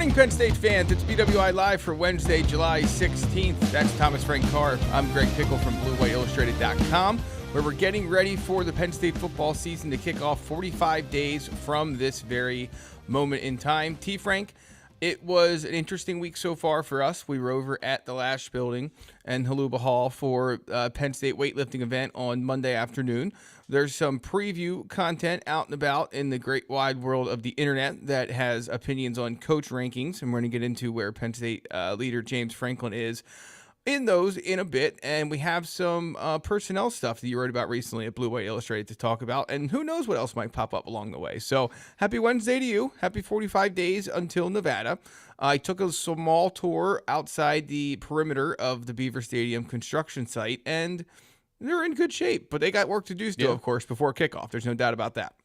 morning, Penn State fans. It's BWI Live for Wednesday, July 16th. That's Thomas Frank Carr. I'm Greg Pickel from BlueWhiteIllustrated.com, where we're getting ready for the Penn State football season to kick off 45 days from this very moment in time. T. Frank, it was an interesting week so far for us. We were over at the Lash Building and Haluba Hall for Penn State weightlifting event on Monday afternoon. There's some preview content out and about in the great wide world of the internet that has opinions on coach rankings, and we're going to get into where Penn State leader James Franklin is in those in a bit. And we have some personnel stuff that you wrote about recently at Blue White Illustrated to talk about, and who knows what else might pop up along the way. So happy Wednesday to you. Happy 45 days until Nevada. I took a small tour outside the perimeter of the Beaver Stadium construction site, and they're in good shape, but they got work to do still, of course, before kickoff. There's no doubt about that.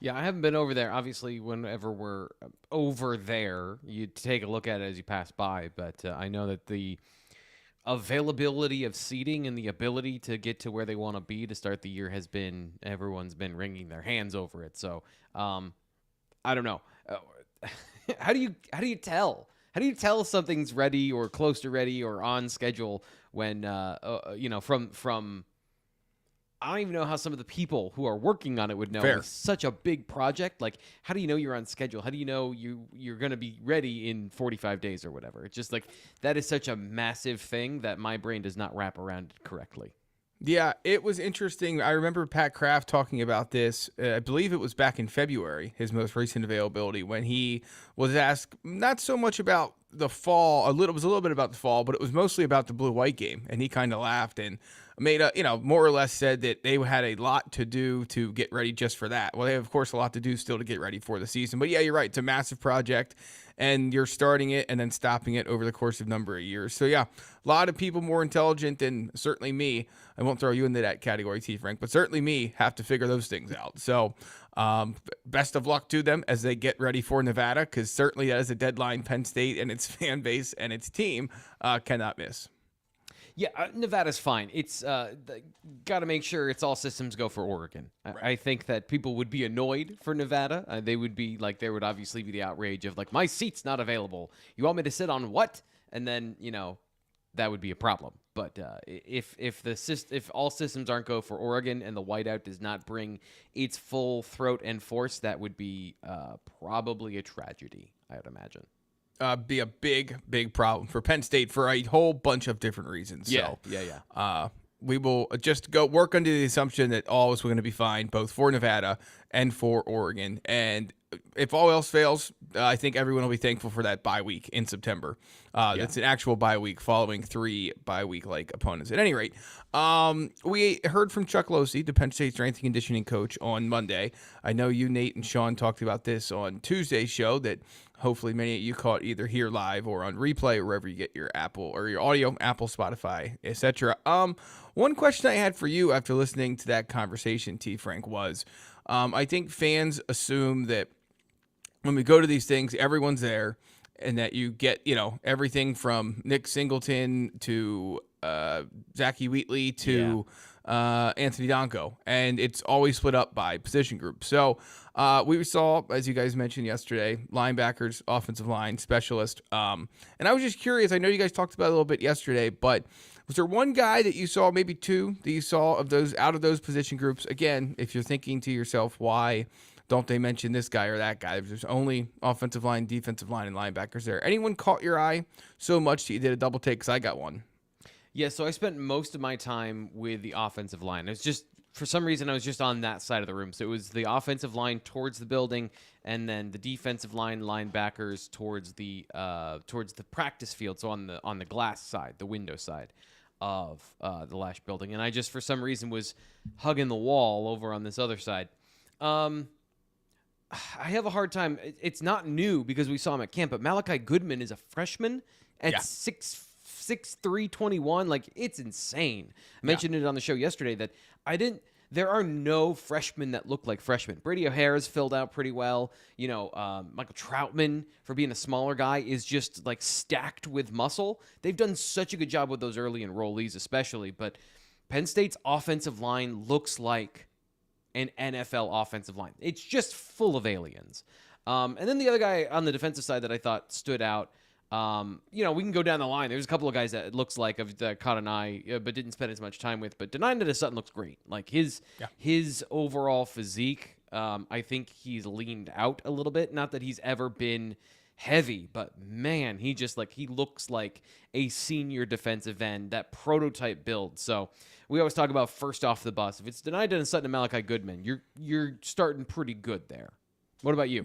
Yeah, I haven't been over there. Obviously, whenever we're over there, you take a look at it as you pass by, but I know that the availability of seating and the ability to get to where they want to be to start the year has been, everyone's been wringing their hands over it. So, I don't know. How do you tell? How do you tell something's ready or close to ready or on schedule when, from I don't even know how some of the people who are working on it would know. Fair. It's such a big project. Like, how do you know you're on schedule? How do you know you're going to be ready in 45 days or whatever? It's just like, that is such a massive thing that my brain does not wrap around it correctly. Yeah, it was interesting. I remember Pat Kraft talking about this. I believe it was back in February, his most recent availability, when he was asked not so much about the fall. It was a little bit about the fall, but it was mostly about the blue-white game. And he kind of laughed and made more or less said that they had a lot to do to get ready just for that. Well, they have, of course, a lot to do still to get ready for the season. But yeah, you're right. It's a massive project, and you're starting it and then stopping it over the course of a number of years. So yeah, a lot of people more intelligent than certainly me. I won't throw you into that category, T. Frank, but certainly me have to figure those things out. So best of luck to them as they get ready for Nevada, because certainly that is a deadline Penn State and its fan base and its team cannot miss. Yeah, Nevada's fine. It's got to make sure it's all systems go for Oregon. Right. I think that people would be annoyed for Nevada. They would be like, there would obviously be the outrage of like, my seat's not available. You want me to sit on what? And then, that would be a problem. But if all systems aren't go for Oregon and the whiteout does not bring its full throat and force, that would be probably a tragedy, I would imagine. Be a big problem for Penn State for a whole bunch of different reasons. Yeah, so, we will just go work under the assumption that all is going to be fine, both for Nevada and for Oregon. And if all else fails, I think everyone will be thankful for that bye week in September. It's an actual bye week following 3 bye week-like opponents. At any rate, we heard from Chuck Losey, the Penn State strength and conditioning coach, on Monday. I know you, Nate, and Sean talked about this on Tuesday's show that hopefully many of you caught either here live or on replay, or wherever you get your Apple or your audio, Apple, Spotify, etc. One question I had for you after listening to that conversation, T. Frank, was I think fans assume that when we go to these things, everyone's there, and that you get, everything from Nick Singleton to Zachy Wheatley to Anthony Donko, and it's always split up by position group. So we saw, as you guys mentioned yesterday, linebackers, offensive line, specialist. And I was just curious, I know you guys talked about it a little bit yesterday, but was there one guy that you saw, maybe two, that you saw of those out of those position groups? Again, if you're thinking to yourself, why don't they mention this guy or that guy? There's only offensive line, defensive line, and linebackers there. Anyone caught your eye so much that you did a double take? Because I got one. Yeah, so I spent most of my time with the offensive line. It's just, for some reason, I was just on that side of the room. So it was the offensive line towards the building, and then the defensive line linebackers towards the practice field. So on the glass side, the window side of the Lash Building. And I just, for some reason, was hugging the wall over on this other side. I have a hard time. It's not new because we saw him at camp, but Malachi Goodman is a freshman at 6'3", 21. Like, it's insane. I mentioned it on the show yesterday that there are no freshmen that look like freshmen. Brady O'Hara's filled out pretty well. Michael Troutman, for being a smaller guy, is just like stacked with muscle. They've done such a good job with those early enrollees especially, but Penn State's offensive line looks like an NFL offensive line. It's just full of aliens. And then the other guy on the defensive side that I thought stood out, we can go down the line. There's a couple of guys that it looks like that caught an eye, but didn't spend as much time with. But Denai Sutton looks great. Like his overall physique, I think he's leaned out a little bit. Not that he's ever been heavy, but man, he looks like a senior defensive end, that prototype build. So we always talk about first off the bus. If it's Denai Sutton and Malachi Goodman, you're starting pretty good there. What about you?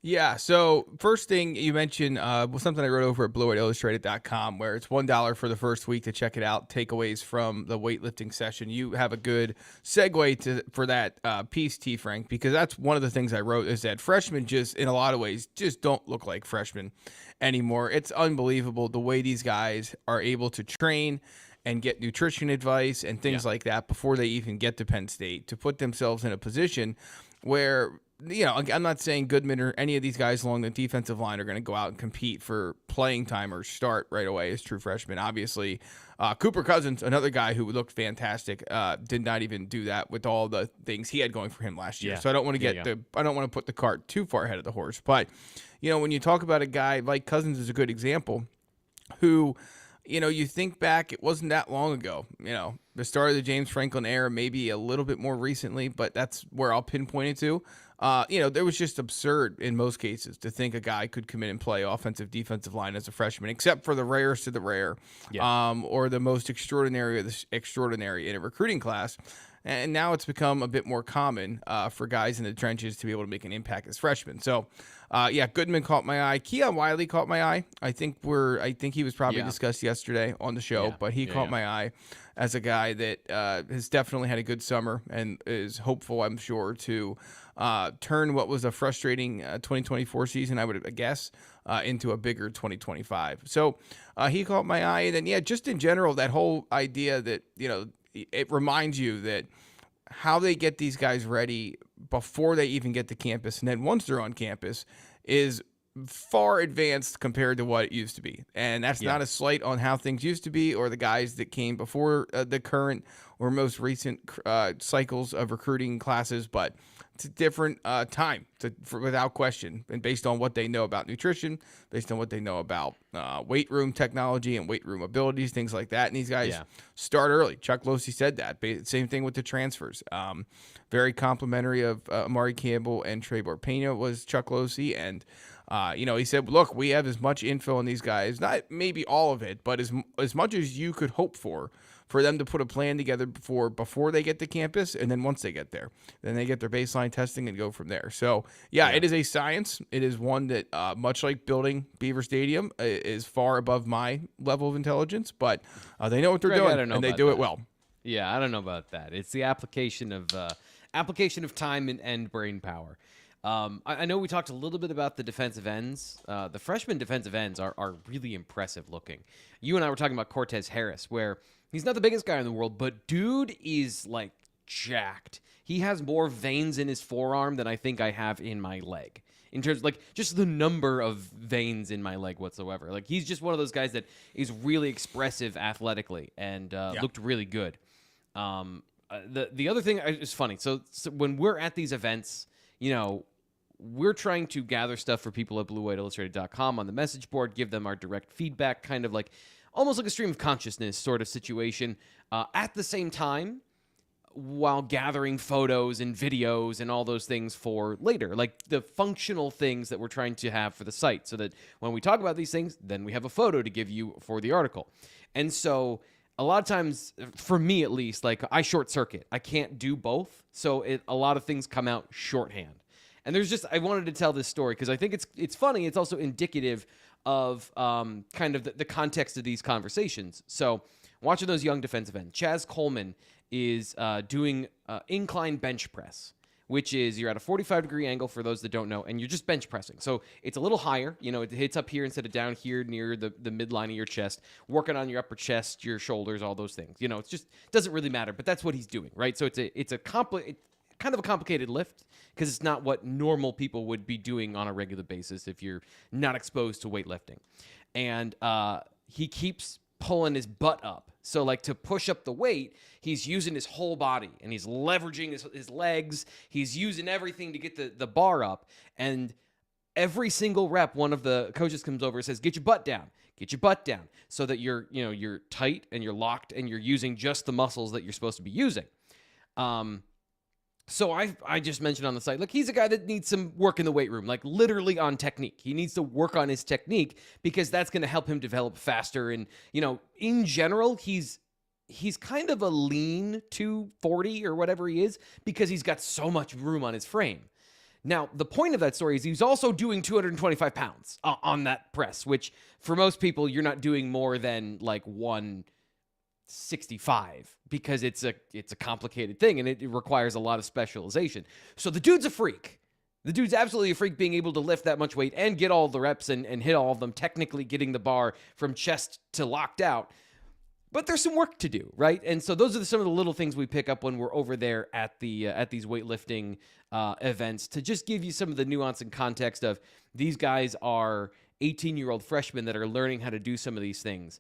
Yeah, so first thing you mentioned was something I wrote over at BlueWhiteIllustrated.com, where it's $1 for the first week to check it out, takeaways from the weightlifting session. You have a good segue for that piece, T. Frank, because that's one of the things I wrote is that freshmen just, in a lot of ways, just don't look like freshmen anymore. It's unbelievable the way these guys are able to train and get nutrition advice and things like that before they even get to Penn State, to put themselves in a position where, I'm not saying Goodman or any of these guys along the defensive line are going to go out and compete for playing time or start right away as true freshmen. Obviously, Cooper Cousins, another guy who looked fantastic, did not even do that with all the things he had going for him last year. So I don't want to I don't want to put the cart too far ahead of the horse. But, when you talk about a guy like Cousins is a good example who, you think back, it wasn't that long ago, the start of the James Franklin era, maybe a little bit more recently, but that's where I'll pinpoint it to. There was just absurd in most cases to think a guy could come in and play offensive, defensive line as a freshman, except for the rarest of the rare, or the most extraordinary of the extraordinary in a recruiting class. And now it's become a bit more common for guys in the trenches to be able to make an impact as freshmen. So, Goodman caught my eye. Keon Wiley caught my eye. I think he was probably discussed yesterday on the show, but he caught my eye as a guy that has definitely had a good summer and is hopeful, I'm sure, to turn what was a frustrating 2024 season, I would guess, into a bigger 2025. So he caught my eye. And then, just in general, that whole idea that, it reminds you that how they get these guys ready before they even get to campus, and then once they're on campus, is far advanced compared to what it used to be. And that's not a slight on how things used to be or the guys that came before the current or most recent cycles of recruiting classes, but it's a different time, without question, and based on what they know about nutrition, based on what they know about weight room technology and weight room abilities, things like that. And these guys start early. Chuck Losey said that. Same thing with the transfers. Very complimentary of Amari Campbell and Trebor Pena was Chuck Losey. And, he said, look, we have as much info on these guys, not maybe all of it, but as much as you could hope for them to put a plan together before they get to campus, and then once they get there, then they get their baseline testing and go from there. So, it is a science. It is one that, much like building Beaver Stadium, is far above my level of intelligence, but they know what they're doing, and they do it well. Yeah, I don't know about that. It's the application of time and brain power. I know we talked a little bit about the defensive ends. The freshman defensive ends are really impressive looking. You and I were talking about Cortez Harris, where he's not the biggest guy in the world, but dude is like jacked. He has more veins in his forearm than I think I have in my leg. In terms of just the number of veins in my leg whatsoever. Like he's just one of those guys that is really expressive athletically and looked really good. The other thing is funny. So when we're at these events, we're trying to gather stuff for people at BlueWhiteIllustrated.com on the message board, give them our direct feedback, kind of like almost like a stream of consciousness sort of situation. At the same time, while gathering photos and videos and all those things for later, like the functional things that we're trying to have for the site, so that when we talk about these things, then we have a photo to give you for the article. And so a lot of times, for me at least, like I short circuit. I can't do both, so a lot of things come out shorthand. And I wanted to tell this story because I think it's funny. It's also indicative of kind of the context of these conversations. So watching those young defensive ends, Chaz Coleman is doing incline bench press, which is you're at a 45-degree angle for those that don't know, and you're just bench pressing. So it's a little higher. It hits up here instead of down here near the midline of your chest, working on your upper chest, your shoulders, all those things. It's just doesn't really matter, but that's what he's doing, right? So it's a kind of a complicated lift because it's not what normal people would be doing on a regular basis if you're not exposed to weightlifting. And he keeps pulling his butt up. So to push up the weight, he's using his whole body and he's leveraging his legs. He's using everything to get the bar up. And every single rep, one of the coaches comes over and says, get your butt down, so that you're tight and you're locked and you're using just the muscles that you're supposed to be using. So I just mentioned on the site, look, he's a guy that needs some work in the weight room, like literally on technique. He needs to work on his technique because that's going to help him develop faster. And, in general, he's kind of a lean 240 or whatever he is because he's got so much room on his frame. Now, the point of that story is he's also doing 225 pounds on that press, which for most people, you're not doing more than like 165 because it's a complicated thing and it requires a lot of specialization. So the dude's a freak. The dude's absolutely a freak being able to lift that much weight and get all the reps and hit all of them, technically getting the bar from chest to locked out. But there's some work to do, right? And so those are some of the little things we pick up when we're over there at the at these weightlifting events to just give you some of the nuance and context of these guys are 18-year-old freshmen that are learning how to do some of these things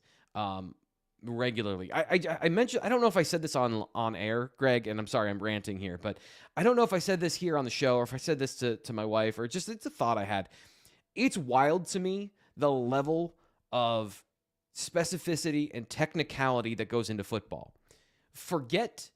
regularly. I mentioned, I don't know if I said this on air, Greg, and I'm sorry I'm ranting here, but I don't know if I said this here on the show or if I said this to my wife or just it's a thought I had. It's wild to me the level of specificity and technicality that goes into football. Forget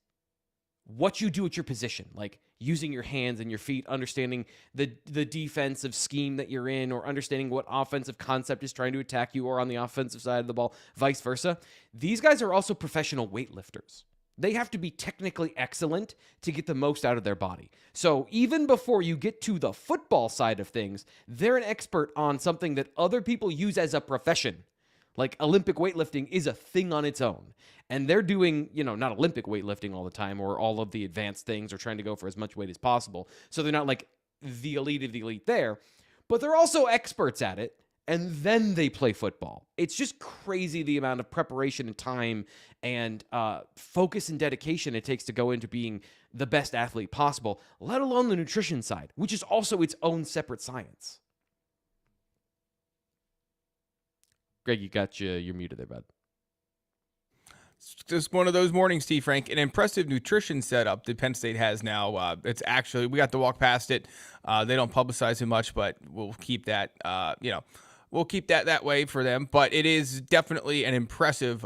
what you do at your position, like using your hands and your feet, understanding the defensive scheme that you're in, or understanding what offensive concept is trying to attack you, or on the offensive side of the ball, vice versa. These guys are also professional weightlifters. They have to be technically excellent to get the most out of their body. So even before you get to the football side of things, they're an expert on something that other people use as a profession. Like Olympic weightlifting is a thing on its own. And they're doing, not Olympic weightlifting all the time or all of the advanced things or trying to go for as much weight as possible. So they're not like the elite of the elite there, but they're also experts at it. And then they play football. It's just crazy the amount of preparation and time and focus and dedication it takes to go into being the best athlete possible, let alone the nutrition side, which is also its own separate science. Greg, you're muted there, bud. It's just one of those mornings, T. Frank. An impressive nutrition setup that Penn State has now. It's actually, we got to walk past it. They don't publicize it much, but we'll keep that, we'll keep that way for them. But it is definitely an impressive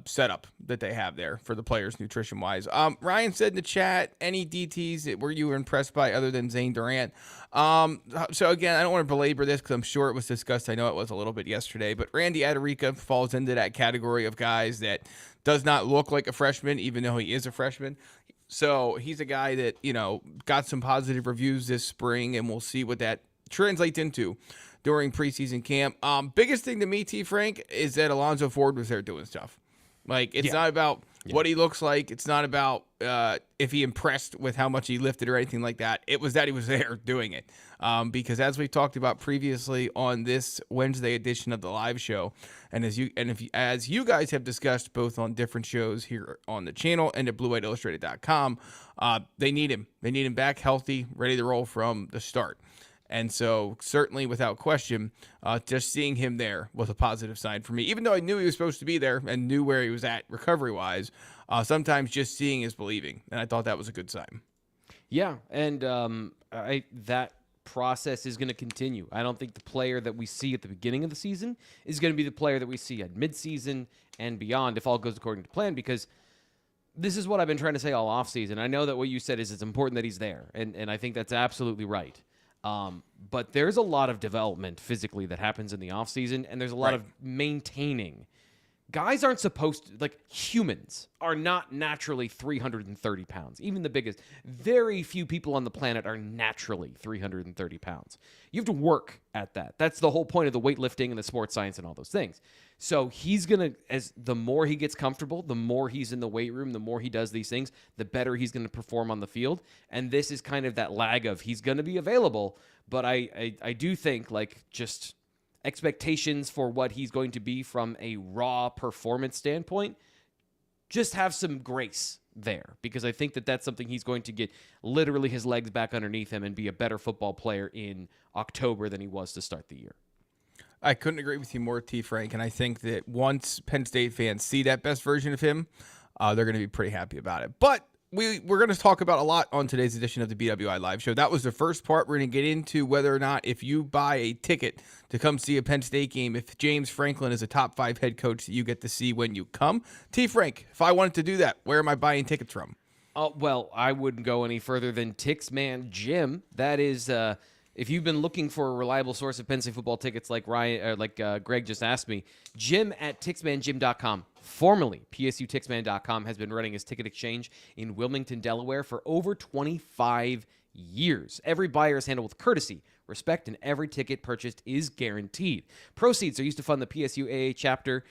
setup that they have there for the players nutrition-wise. Ryan said in the chat, any DTs that were you impressed by other than Zane Durant? So again, I don't want to belabor this because I'm sure it was discussed. I know it was a little bit yesterday, but Randy Adarica falls into that category of guys that does not look like a freshman, even though he is a freshman. So he's a guy that, got some positive reviews this spring, and we'll see what that translates into during preseason camp. Biggest thing to me, T. Frank, is that Alonzo Ford was there doing stuff. Like, it's not about what he looks like. It's not about if he impressed with how much he lifted or anything like that. It was that he was there doing it. Because as we talked about previously on this Wednesday edition of the live show, and as you guys have discussed both on different shows here on the channel and at BlueWhiteIllustrated.com, they need him. They need him back healthy, ready to roll from the start. And so, certainly, without question, just seeing him there was a positive sign for me. Even though I knew he was supposed to be there and knew where he was at recovery-wise, sometimes just seeing is believing. And I thought that was a good sign. Yeah, and that process is going to continue. I don't think the player that we see at the beginning of the season is going to be the player that we see at midseason and beyond if all goes according to plan, because this is what I've been trying to say all offseason. I know that what you said is it's important that he's there, and I think that's absolutely right. But there's a lot of development physically that happens in the offseason, and there's a lot of maintaining. Guys aren't supposed to, like, humans are not naturally 330 pounds. Even the biggest, very few people on the planet are naturally 330 pounds. You have to work at that. That's the whole point of the weightlifting and the sports science and all those things. So he's going to, the more he gets comfortable, the more he's in the weight room, the more he does these things, the better he's going to perform on the field. And this is kind of that lag of he's going to be available. But I do think, like, just expectations for what he's going to be from a raw performance standpoint, just have some grace there, because I think that that's something he's going to get literally his legs back underneath him and be a better football player in October than he was to start the year. I couldn't agree with you more, T. Frank, and I think that once Penn State fans see that best version of him, they're going to be pretty happy about it. But we're going to talk about a lot on today's edition of the BWI Live Show. That was the first part. We're going to get into whether or not if you buy a ticket to come see a Penn State game, if James Franklin is a top 5 head coach that you get to see when you come. T. Frank, if I wanted to do that, where am I buying tickets from? Well, I wouldn't go any further than Tixman Jim. That is, if you've been looking for a reliable source of Penn State football tickets, like Greg just asked me, Jim at TixmanJim.com, formerly PSUTixman.com, has been running his ticket exchange in Wilmington, Delaware, for over 25 years. Every buyer is handled with courtesy, respect, and every ticket purchased is guaranteed. Proceeds are used to fund the PSU AA Chapter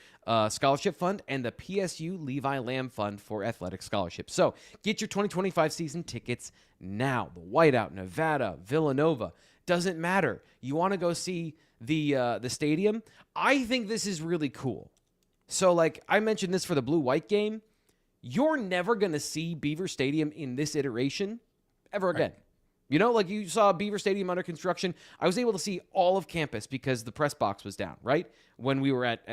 Scholarship Fund and the PSU Levi Lamb Fund for athletic scholarships. So get your 2025 season tickets now. The Whiteout, Nevada, Villanova, doesn't matter. You want to go see the stadium? I think this is really cool. So, like I mentioned this for the blue-white game, you're never going to see Beaver Stadium in this iteration ever again. Right. You know, like you saw Beaver Stadium under construction. I was able to see all of campus because the press box was down, right? When we were at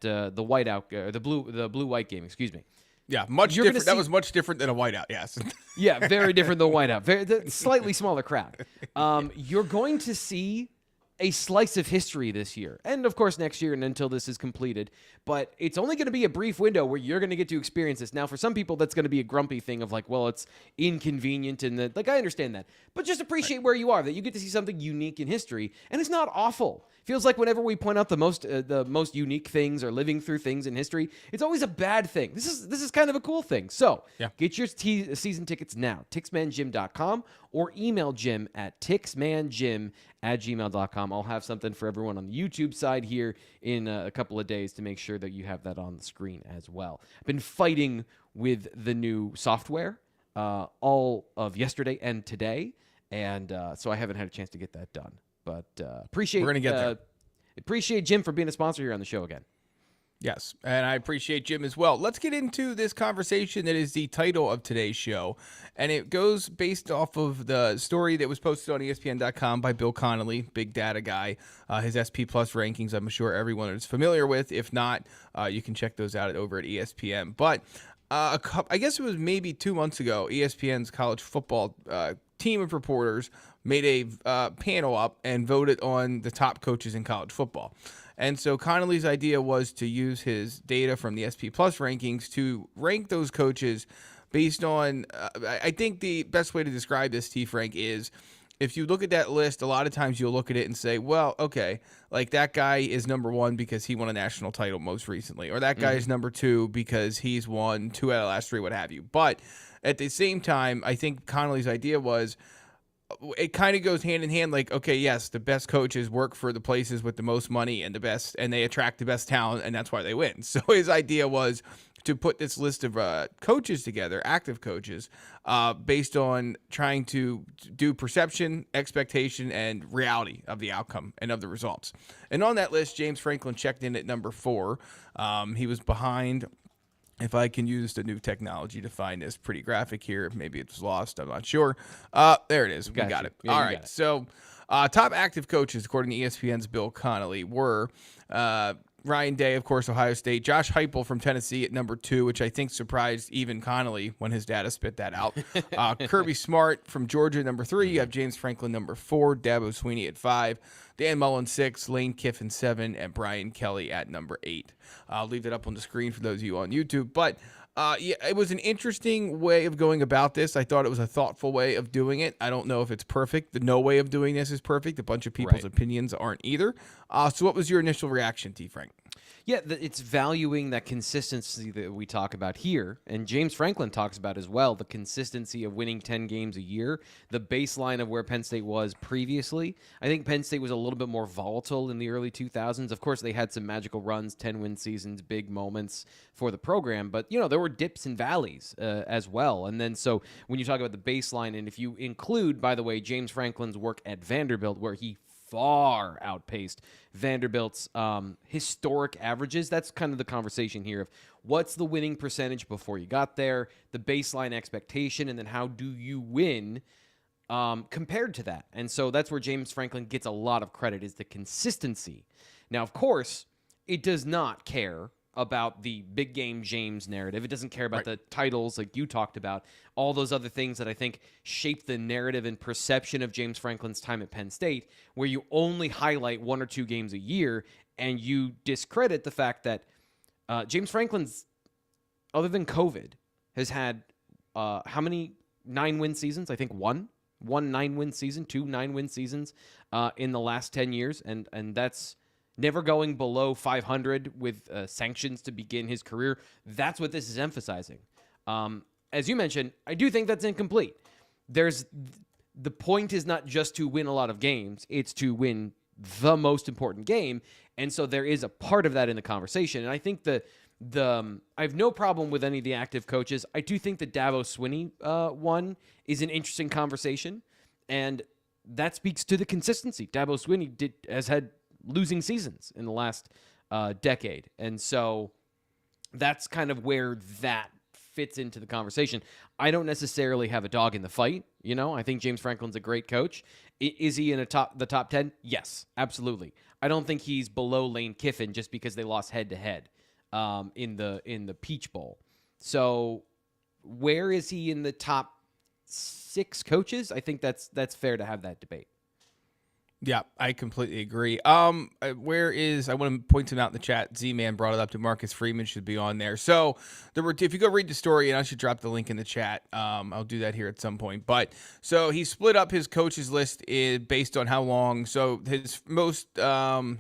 the whiteout, the blue-white game, excuse me. Yeah, much different. That was much different than a whiteout, yes. Yeah, very different than whiteout. Slightly smaller crowd. You're going to see a slice of history this year, and of course next year and until this is completed, but it's only going to be a brief window where you're going to get to experience this. Now, for some people, that's going to be a grumpy thing of like, well, it's inconvenient, and I understand that, but just appreciate where you are, that you get to see something unique in history, and it's not awful. Feels like whenever we point out the most unique things or living through things in history, it's always a bad thing. This is kind of a cool thing. So Get your season tickets now, TixmanJim.com, or email Jim at TixmanJim@gmail.com. I'll have something for everyone on the YouTube side here in a couple of days to make sure that you have that on the screen as well. I've been fighting with the new software all of yesterday and today, and so I haven't had a chance to get that done. But appreciate We're gonna get there. Appreciate Jim for being a sponsor here on the show again. Yes, and I appreciate Jim as well. Let's get into this conversation that is the title of today's show, and it goes based off of the story that was posted on ESPN.com by Bill Connelly, big data guy. His SP Plus rankings, I'm sure everyone is familiar with. If not, you can check those out over at ESPN. But I guess it was maybe 2 months ago, ESPN's college football team of reporters made a panel up and voted on the top coaches in college football. And so Connolly's idea was to use his data from the SP Plus rankings to rank those coaches based on, I think the best way to describe this, T. Frank, is if you look at that list, a lot of times you'll look at it and say, well, okay, like that guy is number 1 because he won a national title most recently, or that guy is number 2 because he's won 2 out of the last 3, what have you. But at the same time, I think Connolly's idea was, it kind of goes hand in hand, like, okay, yes, the best coaches work for the places with the most money and the best, and they attract the best talent, and that's why they win. So his idea was to put this list of coaches together, active coaches, based on trying to do perception, expectation, and reality of the outcome and of the results. And on that list, James Franklin checked in at number 4. He was behind. If I can use the new technology to find this pretty graphic here, maybe it's lost. I'm not sure. There it is. We got it. All right. So top active coaches, according to ESPN's Bill Connelly, were Ryan Day, of course, Ohio State. Josh Heupel from Tennessee at number 2, which I think surprised even Connelly when his data spit that out. Kirby Smart from Georgia, number 3. You have James Franklin, number 4. Dabo Swinney at 5. Dan Mullen, 6. Lane Kiffin, 7. And Brian Kelly at number 8. I'll leave it up on the screen for those of you on YouTube. But yeah, it was an interesting way of going about this. I thought it was a thoughtful way of doing it. I don't know if it's perfect. The no way of doing this is perfect. A bunch of people's opinions aren't either. So what was your initial reaction, T. Frank? Yeah, it's valuing that consistency that we talk about here, and James Franklin talks about as well, the consistency of winning 10 games a year, the baseline of where Penn State was previously. I think Penn State was a little bit more volatile in the early 2000s. Of course, they had some magical runs, 10-win seasons, big moments for the program, but, you know, there were dips and valleys as well. And then so when you talk about the baseline, and if you include, by the way, James Franklin's work at Vanderbilt, where he far outpaced Vanderbilt's historic averages. That's kind of the conversation here of what's the winning percentage before you got there, the baseline expectation, and then how do you win compared to that. And so that's where James Franklin gets a lot of credit, is the consistency. Now, of course, it does not care about the big game James narrative. It doesn't care about the titles like you talked about, all those other things that I think shape the narrative and perception of James Franklin's time at Penn State, where you only highlight 1 or 2 games a year and you discredit the fact that James Franklin's, other than COVID, has had how many 9-win seasons? I think one 9-win season, 2 9-win seasons in the last 10 years, and that's never going below 500 with sanctions to begin his career. That's what this is emphasizing. As you mentioned, I do think that's incomplete. The point is not just to win a lot of games, it's to win the most important game, and so there is a part of that in the conversation. And I think I have no problem with any of the active coaches. I do think the Dabo Swinney one is an interesting conversation, and that speaks to the consistency. Dabo Swinney has had losing seasons in the last decade, and so that's kind of where that fits into the conversation. I don't necessarily have a dog in the fight. I think James Franklin's a great coach. Is he in the top 10? Yes, absolutely. I don't think he's below Lane Kiffin just because they lost head to head in the Peach Bowl. So where is he in the top 6 coaches? I think that's fair to have that debate. Yeah, I completely agree. I want to point him out in the chat. Z-Man brought it up. DeMarcus Freeman should be on there. So if you go read the story, and I should drop the link in the chat. I'll do that here at some point. But so he split up his coaches list based on how long. So his most I'm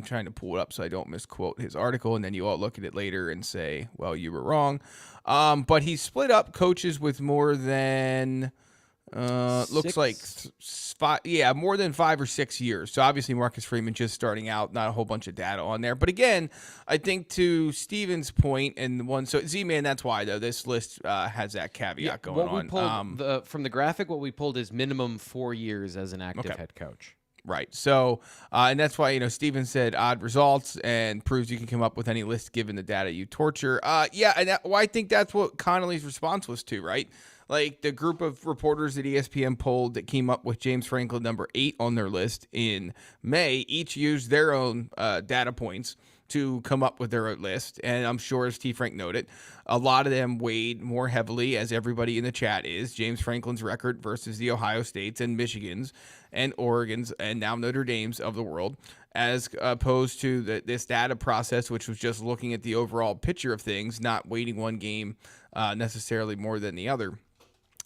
trying to pull it up so I don't misquote his article, and then you all look at it later and say, well, you were wrong. But he split up coaches with more than looks like more than 5 or 6 years. So obviously Marcus Freeman just starting out, not a whole bunch of data on there. But again, I think to Steven's point, so Z-Man, that's why though this list has that caveat going on. Pulled, from the graphic, what we pulled is minimum 4 years as an active head coach. Right. So, and that's why, Steven said odd results and proves you can come up with any list given the data you torture. And I think that's what Connelly's response was to, right? Like the group of reporters that ESPN polled that came up with James Franklin number 8 on their list in May, each used their own data points to come up with their own list. And I'm sure, as T. Frank noted, a lot of them weighed more heavily, as everybody in the chat is, James Franklin's record versus the Ohio States and Michigans and Oregons and now Notre Dame's of the world, as opposed to this data process, which was just looking at the overall picture of things, not weighting one game necessarily more than the other.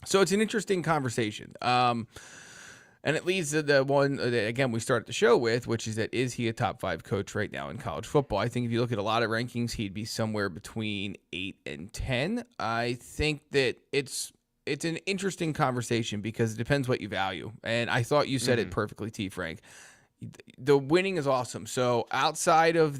So it's an interesting conversation. And it leads to the one that, again, we started the show with, which is that is he a top 5 coach right now in college football? I think if you look at a lot of rankings, he'd be somewhere between 8 and 10. I think that it's an interesting conversation because it depends what you value. And I thought you said it perfectly, T. Frank. The winning is awesome. So outside of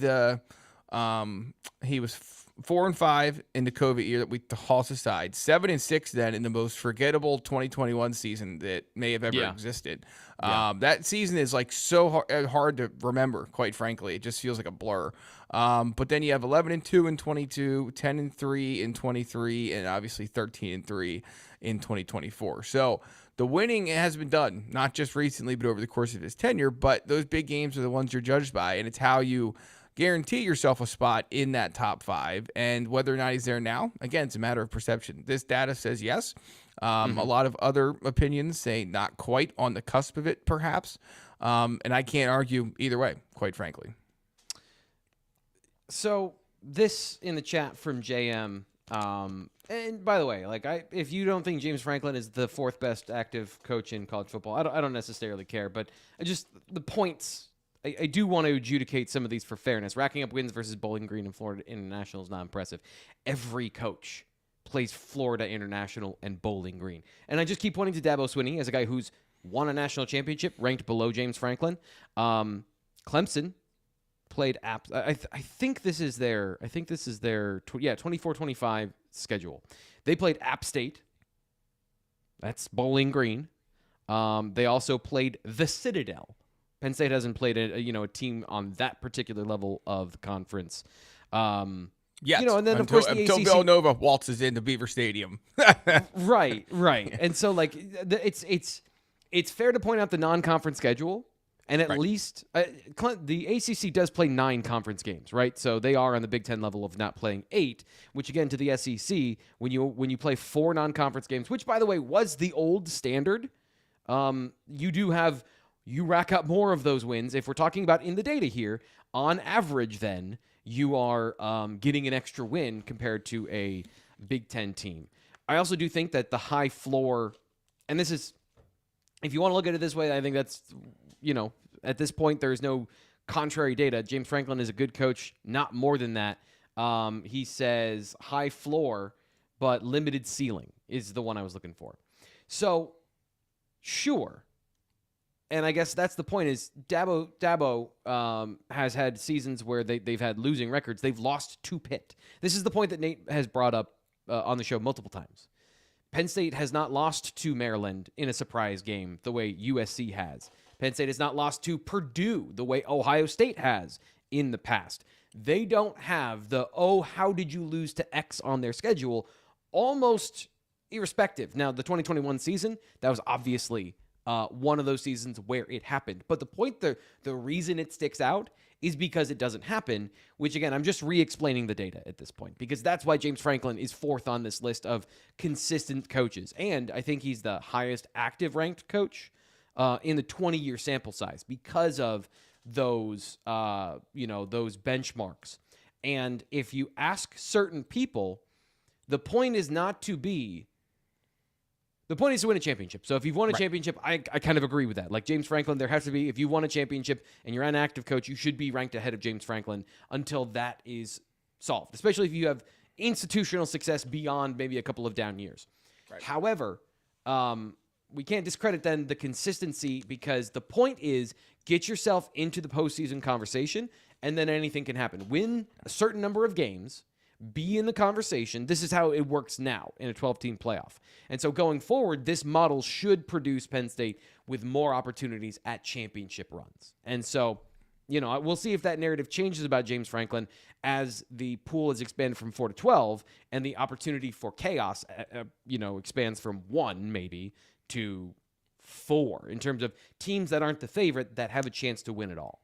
he was 4-5 in the COVID year that we toss aside, 7-6 then in the most forgettable 2021 season that may have ever existed. That season is like so hard to remember, quite frankly. It just feels like a blur. But then you have 11-2 in 22, 10-3 in 23, and obviously 13-3 in 2024. So the winning has been done, not just recently, but over the course of his tenure. But those big games are the ones you're judged by, and it's how you guarantee yourself a spot in that top 5. And whether or not he's there now, again, it's a matter of perception. This data says yes. A lot of other opinions say not quite on the cusp of it, perhaps. And I can't argue either way, quite frankly. So this in the chat from JM, and by the way, if you don't think James Franklin is the 4th best active coach in college football, I don't necessarily care, but the points. I do want to adjudicate some of these for fairness. Racking up wins versus Bowling Green and Florida International is not impressive. Every coach plays Florida International and Bowling Green. And I just keep pointing to Dabo Swinney as a guy who's won a national championship, ranked below James Franklin. Clemson played I think this is their 24-25 schedule. They played App State. That's Bowling Green. They also played the Citadel. Penn State hasn't played a team on that particular level of the conference. And then of course the ACC, Villanova waltzes into Beaver Stadium. right. And so it's fair to point out the non-conference schedule And at Right. least the ACC does play 9 conference games, right? So they are on the Big Ten level of not playing 8, which again to the SEC, when you play 4 non-conference games, which by the way was the old standard, you rack up more of those wins. If we're talking about in the data here, on average, then you are getting an extra win compared to a Big Ten team. I also do think that the high floor, and this is, if you want to look at it this way, I think that's, at this point, there's no contrary data. James Franklin is a good coach, not more than that. He says high floor, but limited ceiling is the one I was looking for. So, sure. And I guess that's the point is Dabo has had seasons where they've had losing records. They've lost to Pitt. This is the point that Nate has brought up on the show multiple times. Penn State has not lost to Maryland in a surprise game the way USC has. Penn State has not lost to Purdue the way Ohio State has in the past. They don't have the, how did you lose to X on their schedule, almost irrespective. Now, the 2021 season, that was obviously one of those seasons where it happened. But the point, the reason it sticks out is because it doesn't happen, which again, I'm just re-explaining the data at this point, because that's why James Franklin is 4th on this list of consistent coaches. And I think he's the highest active ranked coach in the 20-year sample size because of those, those benchmarks. And if you ask certain people, the point is to win a championship. So if you've won a championship, I kind of agree with that. Like James Franklin, there has to be, if you won a championship and you're an active coach, you should be ranked ahead of James Franklin until that is solved, especially if you have institutional success beyond maybe a couple of down years. Right. However, we can't discredit then the consistency, because the point is get yourself into the postseason conversation, and then anything can happen. Win a certain number of games, be in the conversation. This is how it works now in a 12-team playoff. And so going forward, this model should produce Penn State with more opportunities at championship runs. And so, we'll see if that narrative changes about James Franklin as the pool is expanded from 4 to 12 and the opportunity for chaos, expands from 1 maybe to 4 in terms of teams that aren't the favorite that have a chance to win it all.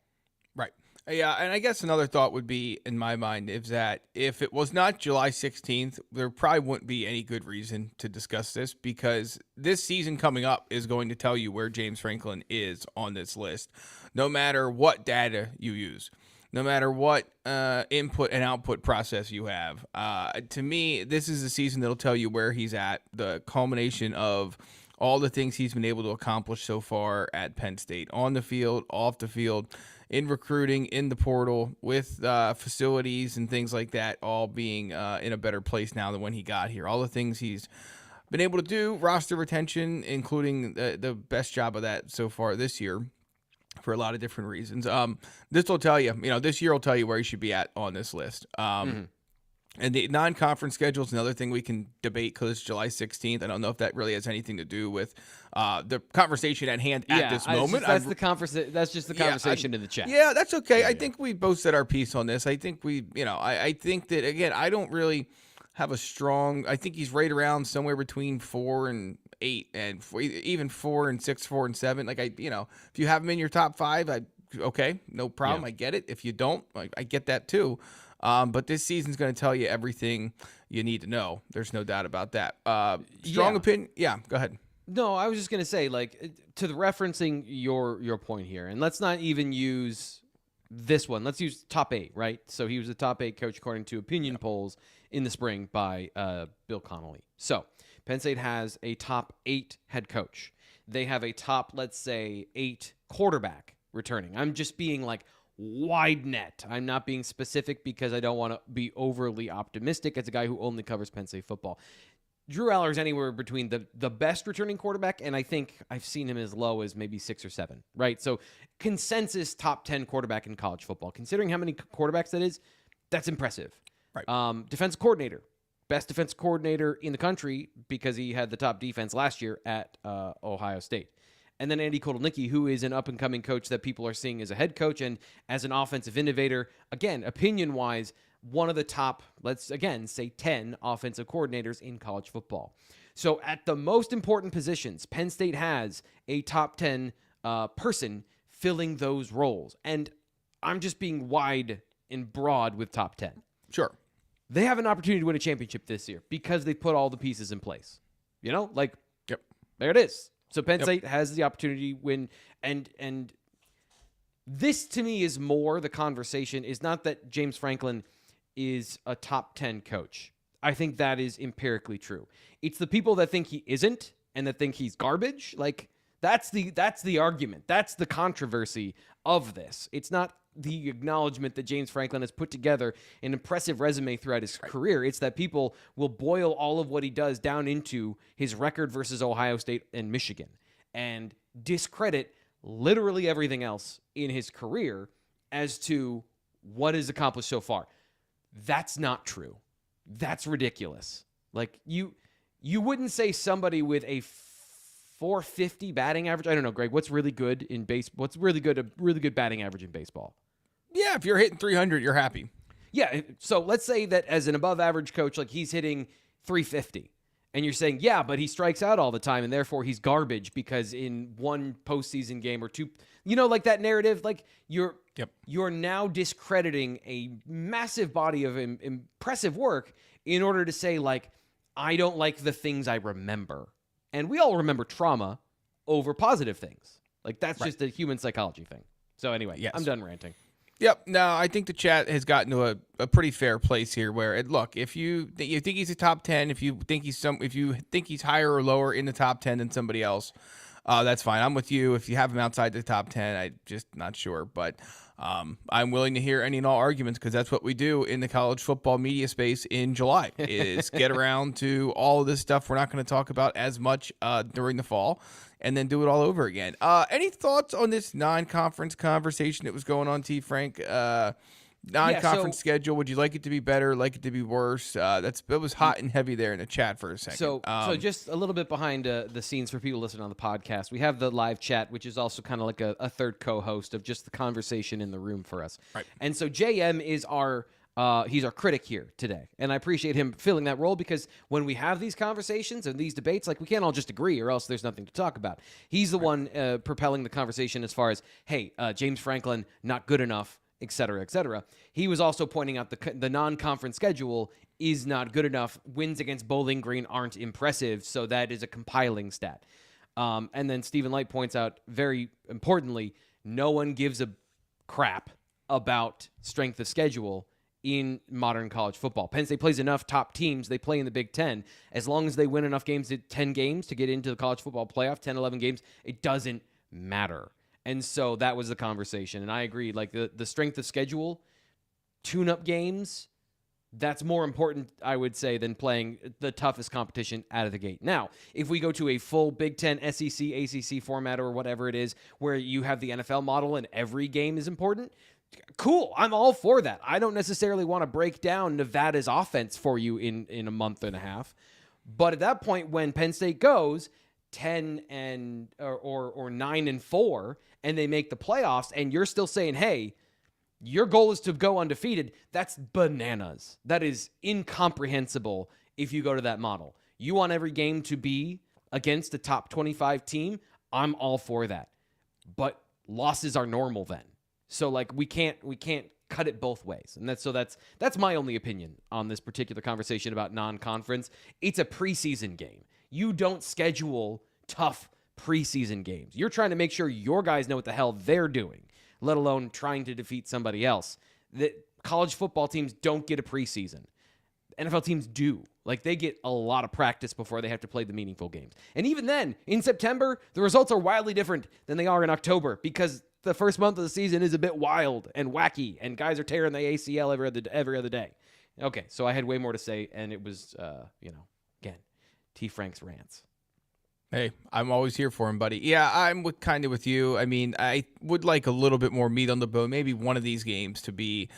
Right. Yeah, and I guess another thought would be, in my mind, is that if it was not July 16th, there probably wouldn't be any good reason to discuss this, because this season coming up is going to tell you where James Franklin is on this list, no matter what data you use, no matter what input and output process you have. To me, this is the season that'll tell you where he's at, the culmination of all the things he's been able to accomplish so far at Penn State, on the field, off the field, in recruiting, in the portal, with facilities and things like that, all being in a better place now than when he got here. All the things he's been able to do, roster retention, including the best job of that so far this year for a lot of different reasons. This will tell you, this year will tell you where he should be at on this list. And the non-conference schedule is another thing we can debate because it's July 16th. I don't know if that really has anything to do with the conversation at hand at this moment. That's just the conversation in the chat. Yeah, that's okay. I think we both said our piece on this. I think I think that, again, I don't really have a strong, I think he's right around somewhere between 4 and 8 and even 4 and 6, 4 and 7. Like, if you have him in your top 5, okay, no problem. Yeah. I get it. If you don't, I get that too. But this season's going to tell you everything you need to know. There's no doubt about that. Strong opinion. Yeah, go ahead. No, I was just going to say, to the referencing your point here, and let's not even use this one. Let's use top 8, right? So he was a top 8 coach according to opinion polls in the spring by Bill Connelly. So Penn State has a top 8 head coach. They have a top, let's say, 8 quarterback returning. I'm just being wide net. I'm not being specific because I don't want to be overly optimistic as a guy who only covers Penn State football. Drew Aller is anywhere between the best returning quarterback, and I think I've seen him as low as maybe 6 or 7, right? So consensus top 10 quarterback in college football. Considering how many quarterbacks that is, that's impressive. Right. Defensive coordinator. Best defensive coordinator in the country because he had the top defense last year at Ohio State. And then Andy Kotelnicki, who is an up-and-coming coach that people are seeing as a head coach and as an offensive innovator. Again, opinion-wise, one of the top, let's again say 10 offensive coordinators in college football. So at the most important positions, Penn State has a top 10 person filling those roles. And I'm just being wide and broad with top 10. Sure. They have an opportunity to win a championship this year because they put all the pieces in place. You know, like, Yep. There it is. So Penn State has the opportunity to win. And this, to me, is more the conversation is not that James Franklin is a top 10 coach. I think that is empirically true. It's the people that think he isn't and that think he's garbage. Like, that's the argument. That's the controversy of this. It's not the acknowledgement that James Franklin has put together an impressive resume throughout his career. It's that people will boil all of what he does down into his record versus Ohio State and Michigan and discredit literally everything else in his career as to what is accomplished so far. That's not true. That's ridiculous. Like, you wouldn't say somebody with a 450 batting average. I don't know, Greg, what's really good in base? What's really good, a really good batting average in baseball? Yeah, if you're hitting 300, you're happy. Yeah, so let's say that as an above average coach, like he's hitting 350. And you're saying, yeah, but he strikes out all the time, and therefore he's garbage because in one postseason game or two, you know, like that narrative, like you're now discrediting a massive body of impressive work in order to say, like, I don't like the things I remember. And we all remember trauma over positive things. Like, that's just a human psychology thing. So anyway, I'm done ranting. Yep. No, I think the chat has gotten to a pretty fair place here. Where look, if you think he's a top 10, if you think he's higher or lower in the top 10 than somebody else, that's fine. I'm with you. If you have him outside the top 10, I'm just not sure. But I'm willing to hear any and all arguments because that's what we do in the college football media space in July is get around to all of this stuff we're not going to talk about as much during the fall and then do it all over again. Any thoughts on this non-conference conversation that was going on, T. Frank? Non-conference schedule. Would you like it to be better? Like it to be worse? It was hot and heavy there in the chat for a second. So just a little bit behind the scenes for people listening on the podcast. We have the live chat, which is also kind of like a third co-host of just the conversation in the room for us. Right. And so JM is he's our critic here today, and I appreciate him filling that role because when we have these conversations and these debates, like we can't all just agree, or else there's nothing to talk about. He's the one propelling the conversation as far as, hey, James Franklin not good enough, et cetera, et cetera. He was also pointing out the non-conference schedule is not good enough. Wins against Bowling Green aren't impressive, so that is a compiling stat. And then Stephen Light points out, very importantly, no one gives a crap about strength of schedule in modern college football. Penn State plays enough top teams. They play in the Big Ten. As long as they win enough games, 10 games to get into the college football playoff, 10, 11 games, it doesn't matter. And so that was the conversation. And I agree, like the strength of schedule, tune-up games, that's more important, I would say, than playing the toughest competition out of the gate. Now, if we go to a full Big Ten, SEC, ACC format or whatever it is, where you have the NFL model and every game is important, cool. I'm all for that. I don't necessarily want to break down Nevada's offense for you in a month and a half. But at that point, when Penn State goes 10 and or 9-4 and they make the playoffs and you're still saying, hey, your goal is to go undefeated, that's bananas. That is incomprehensible if you go to that model. You want every game to be against a top 25 team? I'm all for that. But losses are normal then. So like we can't cut it both ways. And that's my only opinion on this particular conversation about non-conference. It's a preseason game. You don't schedule tough preseason games. You're trying to make sure your guys know what the hell they're doing, let alone trying to defeat somebody else. That college football teams don't get a preseason. NFL teams do. Like, they get a lot of practice before they have to play the meaningful games. And even then, in September, the results are wildly different than they are in October because the first month of the season is a bit wild and wacky, and guys are tearing the ACL every other day. Okay, so I had way more to say, and it was, again, T. Frank's rants. Hey, I'm always here for him, buddy. Yeah, I'm kind of with you. I mean, I would like a little bit more meat on the bone. Maybe one of these games to be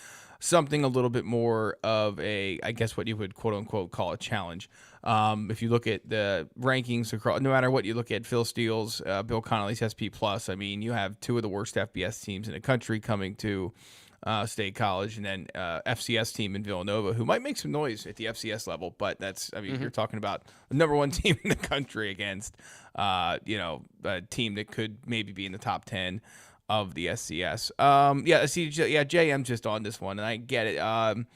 something a little bit more of a, I guess what you would quote unquote call a challenge. If you look at the rankings across, no matter what you look at, Phil Steele's, Bill Connelly's SP Plus, I mean, you have two of the worst FBS teams in the country coming to State College, and then FCS team in Villanova, who might make some noise at the FCS level, but that's, I mean, you're talking about the number one team in the country against, a team that could maybe be in the top 10. of the SCS. See, JM's just on this one, and I get it.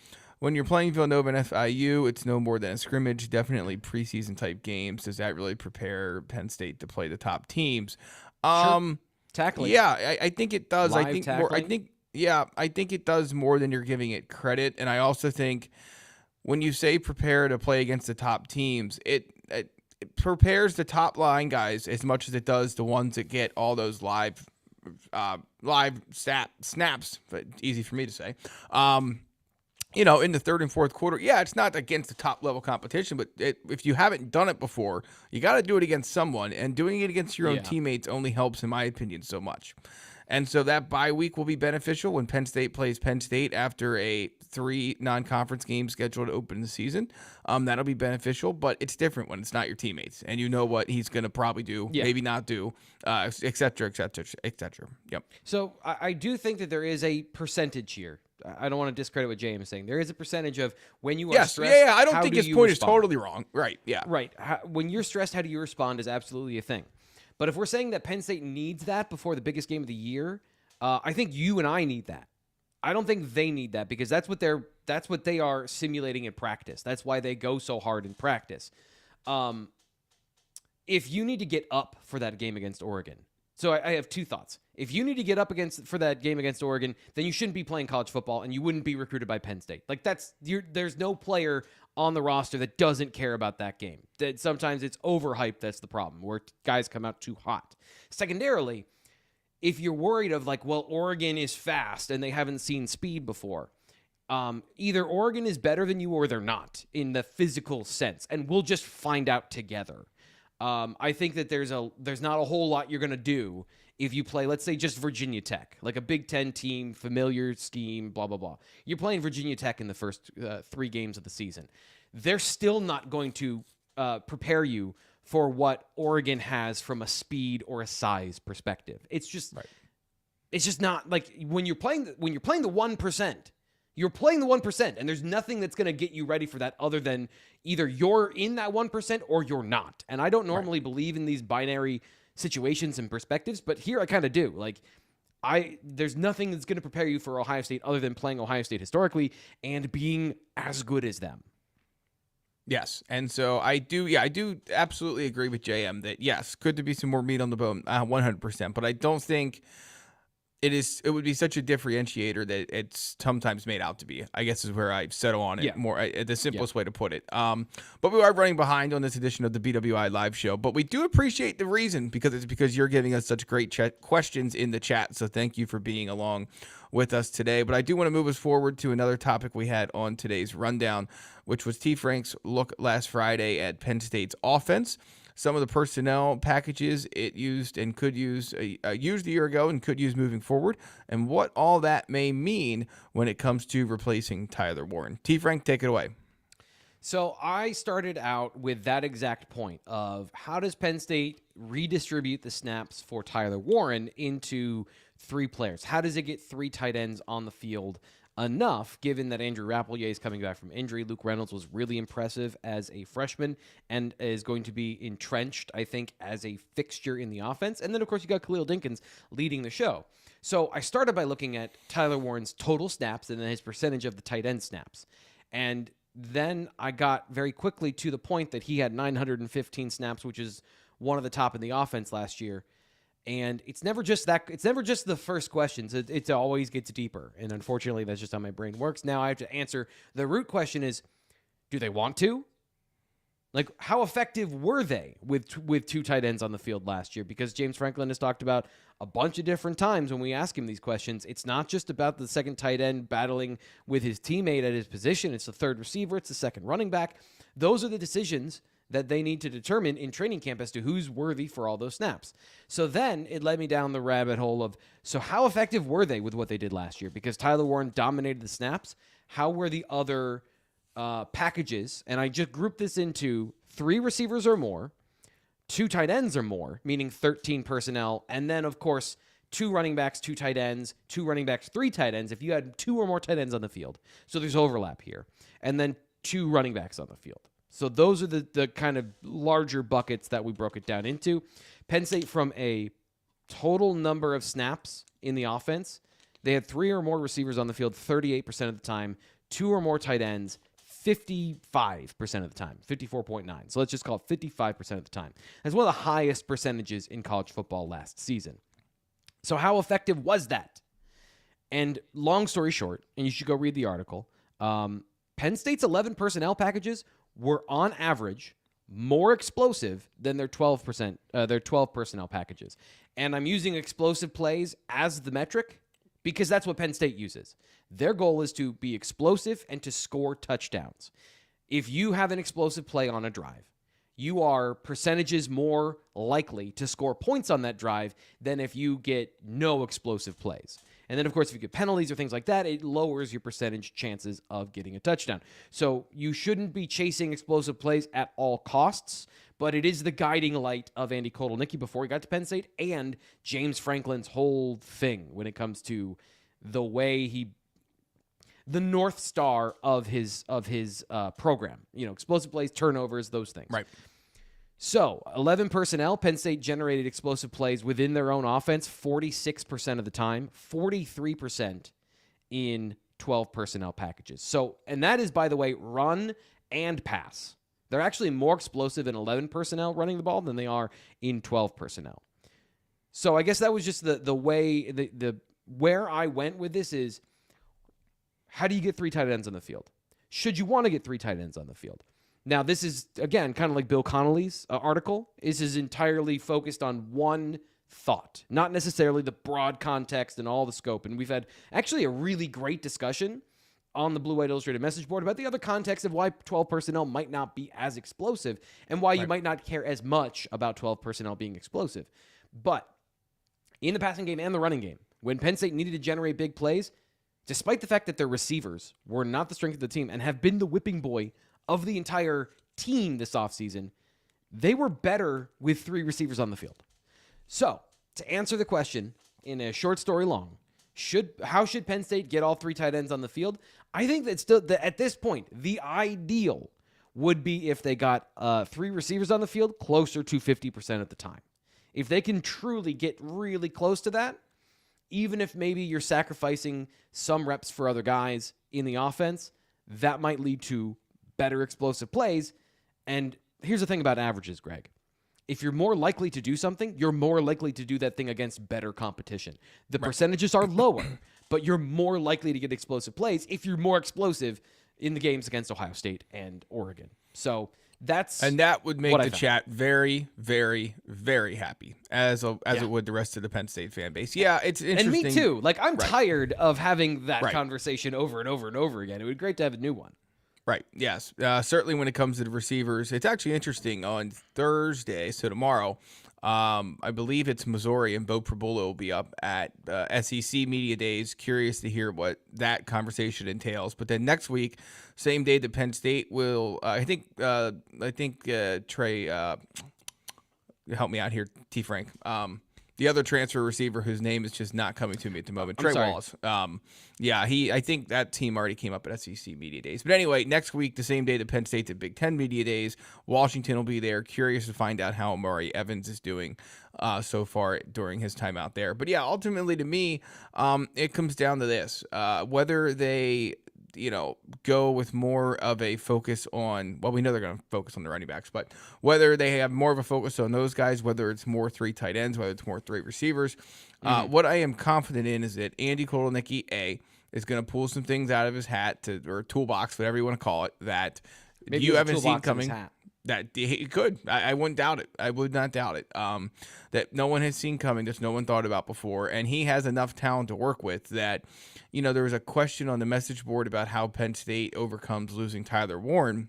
When you're playing Villanova and FIU, it's no more than a scrimmage, definitely preseason type games. Does that really prepare Penn State to play the top teams? Sure. Tackling. Yeah, I think it does. Live I think tackling. I think it does more than you're giving it credit. And I also think when you say prepare to play against the top teams, it prepares the top line guys as much as it does the ones that get all those live snaps. But easy for me to say. In the third and fourth quarter, it's not against the top level competition, but if you haven't done it before, you got to do it against someone, and doing it against your own teammates only helps, in my opinion, so much. And so that bye week will be beneficial when Penn State plays Penn State after a 3 non-conference games scheduled to open the season. That'll be beneficial, but it's different when it's not your teammates, and you know what he's going to probably do, maybe not do, et cetera, et cetera, et cetera. Yep. So I do think that there is a percentage here. I don't want to discredit what James is saying. There is a percentage of when you are stressed. Yeah. I don't think his point is totally wrong. Right. Yeah. Right. When you're stressed, how do you respond is absolutely a thing. But if we're saying that Penn State needs that before the biggest game of the year, I think you and I need that. I don't think they need that because that's what they are simulating in practice. That's why they go so hard in practice. If you need to get up for that game against Oregon, so I have two thoughts. If you need to get up for that game against Oregon, then you shouldn't be playing college football and you wouldn't be recruited by Penn State. Like there's no player on the roster that doesn't care about that game. That sometimes it's overhyped. That's the problem where guys come out too hot. Secondarily, if you're worried of Oregon is fast and they haven't seen speed before, either Oregon is better than you or they're not in the physical sense, and we'll just find out together. I think that there's not a whole lot you're going to do if you play, let's say, just Virginia Tech, like a Big Ten team, familiar scheme, blah, blah, blah. You're playing Virginia Tech in the first 3 games of the season. They're still not going to prepare you for what Oregon has from a speed or a size perspective. It's just It's just not like when you're playing the 1%. You're playing the 1%, and there's nothing that's going to get you ready for that other than either you're in that 1% or you're not. And I don't normally believe in these binary situations and perspectives, but here I kind of do. There's nothing that's going to prepare you for Ohio State other than playing Ohio State historically and being as good as them. Yes, and so I do absolutely agree with JM that yes, could there be some more meat on the bone, 100%, but I don't think it would be such a differentiator that it's sometimes made out to be, I guess is where I settle on it more, the simplest way to put it. But we are running behind on this edition of the BWI live show, but we do appreciate the reason because you're giving us such great questions in the chat. So thank you for being along with us today. But I do want to move us forward to another topic we had on today's rundown, which was T. Frank's look last Friday at Penn State's offense. Some of the personnel packages it used and could use used a year ago and could use moving forward, and what all that may mean when it comes to replacing Tyler Warren. T. Frank, take it away. So I started out with that exact point of how does Penn State redistribute the snaps for Tyler Warren into 3 players? How does it get 3 tight ends on the field enough, given that Andrew Rappelier is coming back from injury? Luke Reynolds was really impressive as a freshman and is going to be entrenched, I think, as a fixture in the offense. And then, of course, you got Khalil Dinkins leading the show. So I started by looking at Tyler Warren's total snaps and then his percentage of the tight end snaps. And then I got very quickly to the point that he had 915 snaps, which is one of the top in the offense last year. And it's never just that. It's never just the first questions. It always gets deeper. And unfortunately, that's just how my brain works. Now I have to answer the root question is, do they want to? Like, how effective were they with 2 tight ends on the field last year? Because James Franklin has talked about a bunch of different times when we ask him these questions. It's not just about the second tight end battling with his teammate at his position. It's the third receiver. It's the second running back. Those are the decisions that they need to determine in training camp as to who's worthy for all those snaps. So then it led me down the rabbit hole of, so how effective were they with what they did last year? Because Tyler Warren dominated the snaps. How were the other packages? And I just grouped this into 3 receivers or more, 2 tight ends or more, meaning 13 personnel, and then, of course, 2 running backs, 2 tight ends, 2 running backs, 3 tight ends, if you had 2 or more tight ends on the field. So there's overlap here. And then 2 running backs on the field. So those are the kind of larger buckets that we broke it down into. Penn State, from a total number of snaps in the offense, they had 3 or more receivers on the field 38% of the time, 2 or more tight ends 55% of the time, 54.9. So let's just call it 55% of the time. That's one of the highest percentages in college football last season. So how effective was that? And long story short, and you should go read the article, Penn State's 11 personnel packages were on average more explosive than their 12 personnel packages. And I'm using explosive plays as the metric because that's what Penn State uses. Their goal is to be explosive and to score touchdowns. If you have an explosive play on a drive, you are percentages more likely to score points on that drive than if you get no explosive plays. And then, of course, if you get penalties or things like that, it lowers your percentage chances of getting a touchdown. So you shouldn't be chasing explosive plays at all costs, but it is the guiding light of Andy Kotelnicki before he got to Penn State and James Franklin's whole thing when it comes to the way the North Star of his program. Explosive plays, turnovers, those things. Right. So, 11 personnel, Penn State generated explosive plays within their own offense 46% of the time, 43% in 12 personnel packages. So, and that is, by the way, run and pass. They're actually more explosive in 11 personnel running the ball than they are in 12 personnel. So, I guess that was just the way, where I went with this is, how do you get 3 tight ends on the field? Should you want to get 3 tight ends on the field? Now, this is, again, kind of like Bill Connelly's article. This is entirely focused on one thought, not necessarily the broad context and all the scope. And we've had actually a really great discussion on the Blue White Illustrated message board about the other context of why 12 personnel might not be as explosive and why you might not care as much about 12 personnel being explosive. But in the passing game and the running game, when Penn State needed to generate big plays, despite the fact that their receivers were not the strength of the team and have been the whipping boy of the entire team this offseason, they were better with 3 receivers on the field. So, to answer the question in a short story long, how should Penn State get all 3 tight ends on the field? I think that still, at this point, the ideal would be if they got 3 receivers on the field closer to 50% of the time. If they can truly get really close to that, even if maybe you're sacrificing some reps for other guys in the offense, that might lead to better explosive plays. And here's the thing about averages, Greg. If you're more likely to do something, you're more likely to do that thing against better competition. The percentages are lower, but you're more likely to get explosive plays if you're more explosive in the games against Ohio State and Oregon. So that would make the chat very, very, very happy, as it would the rest of the Penn State fan base. Yeah, it's interesting. And me too. Like, I'm tired of having that conversation over and over and over again. It would be great to have a new one. Right. Yes. Certainly when it comes to the receivers, it's actually interesting on Thursday. So tomorrow, I believe it's Missouri and Bo Prabula will be up at SEC Media Days. Curious to hear what that conversation entails. But then next week, same day that Penn State will, I think Trey, help me out here, T. Frank. The other transfer receiver whose name is just not coming to me at the moment, Trey Wallace. I think that team already came up at SEC Media Days. But anyway, next week, the same day that Penn State's at Big Ten Media Days, Washington will be there. Curious to find out how Amari Evans is doing so far during his time out there. But yeah, ultimately to me, it comes down to this. Whether they go with more of a focus on, well, we know they're going to focus on the running backs, but whether they have more of a focus on those guys, whether it's more 3 tight ends, whether it's more 3 receivers, what I am confident in is that Andy Kotelnicki, is going to pull some things out of his hat or toolbox, whatever you want to call it, that maybe you haven't seen coming. In his hat. That he could. I wouldn't doubt it. I would not doubt it. That no one has seen coming, that no one thought about before. And he has enough talent to work with that, there was a question on the message board about how Penn State overcomes losing Tyler Warren.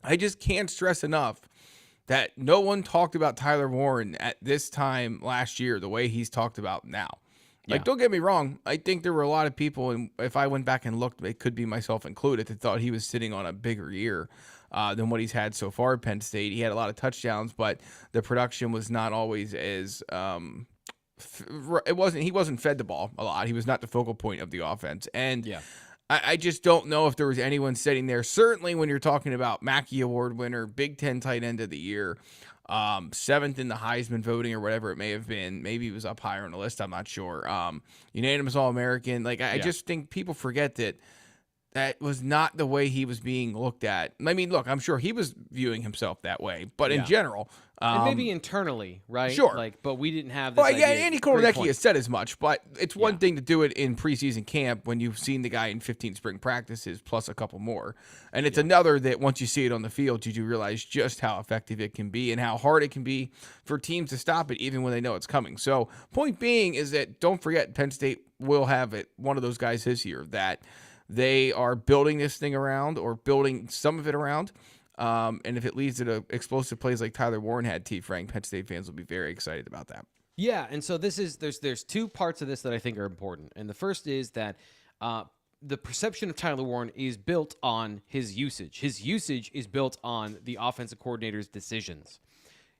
I just can't stress enough that no one talked about Tyler Warren at this time last year the way he's talked about now. Like, don't get me wrong. I think there were a lot of people, and if I went back and looked, it could be myself included, that thought he was sitting on a bigger year than what he's had so far at Penn State. He had a lot of touchdowns, but the production was not always as he wasn't fed the ball a lot. He was not the focal point of the offense. And I just don't know if there was anyone sitting there. Certainly when you're talking about Mackey Award winner, Big Ten tight end of the year, 7th in the Heisman voting or whatever it may have been. Maybe he was up higher on the list. I'm not sure. Unanimous All-American. Like, I just think people forget that was not the way he was being looked at. I mean, look, I'm sure he was viewing himself that way, but in general, and maybe internally, right? Sure. Like, but we didn't have this. Well, yeah, idea. Andy Great Kotelnicki point. has said as much, but it's one thing to do it in preseason camp when you've seen the guy in 15 spring practices plus a couple more, and it's another that once you see it on the field, you do realize just how effective it can be and how hard it can be for teams to stop it even when they know it's coming. So, point being is that don't forget Penn State will have one of those guys this year that they are building this thing around or building some of it around. And if it leads to explosive plays like Tyler Warren had, T. Frank, Penn State fans will be very excited about that. Yeah, and so there's two parts of this that I think are important. And the first is that the perception of Tyler Warren is built on his usage. His usage is built on the offensive coordinator's decisions.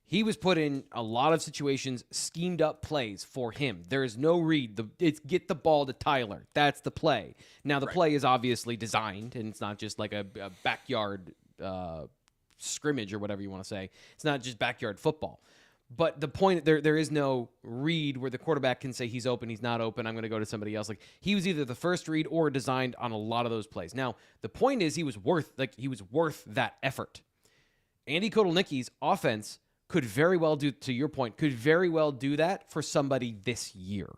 He was put in a lot of situations, schemed up plays for him. There is no read. It's get the ball to Tyler. That's the play. Now, the play is obviously designed, and it's not just like a backyard scrimmage or whatever you want to say. It's not just backyard football. But the point, there is no read where the quarterback can say he's open, he's not open, I'm going to go to somebody else. Like, he was either the first read or designed on a lot of those plays. Now, the point is he was worth that effort. Andy Kotelnicki's offense could very well do, to your point, could very well do that for somebody this year.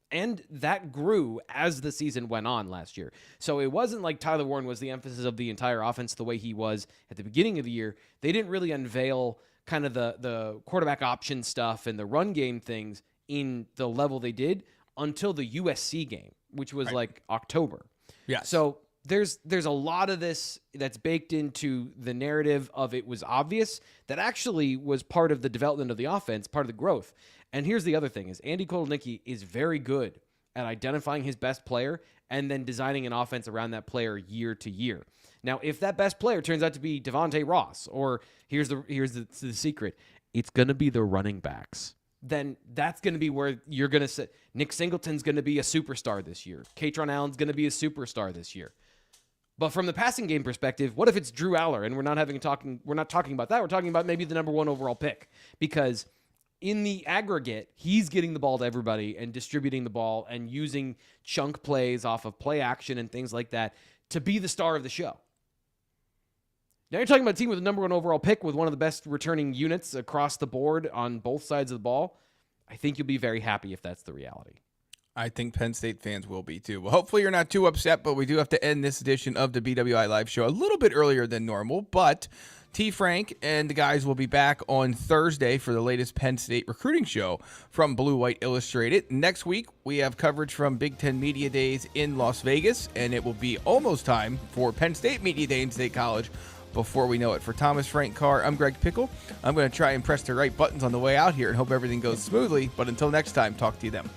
And that grew as the season went on last year. So it wasn't like Tyler Warren was the emphasis of the entire offense the way he was at the beginning of the year. They didn't really unveil kind of the quarterback option stuff and the run game things in the level they did until the USC game, which was like October. Yeah. So there's a lot of this that's baked into the narrative of it was obvious that actually was part of the development of the offense, part of the growth. And here's the other thing is Andy Kotelnicki is very good at identifying his best player and then designing an offense around that player year to year. Now, if that best player turns out to be Devontae Ross, or here's the secret, it's going to be the running backs. Then that's going to be where you're going to say Nick Singleton's going to be a superstar this year. Katron Allen's going to be a superstar this year. But from the passing game perspective, what if it's Drew Aller and we're not talking about that. We're talking about maybe the number 1 overall pick, because in the aggregate, he's getting the ball to everybody and distributing the ball and using chunk plays off of play action and things like that to be the star of the show. Now you're talking about a team with a number 1 overall pick with one of the best returning units across the board on both sides of the ball. I think you'll be very happy if that's the reality. I think Penn State fans will be too. Well, hopefully you're not too upset, but we do have to end this edition of the BWI Live Show a little bit earlier than normal. But T. Frank and the guys will be back on Thursday for the latest Penn State recruiting show from Blue White Illustrated. Next week, we have coverage from Big Ten Media Days in Las Vegas, and it will be almost time for Penn State Media Day in State College before we know it. For Thomas Frank Carr, I'm Greg Pickel. I'm going to try and press the right buttons on the way out here and hope everything goes smoothly. But until next time, talk to you then.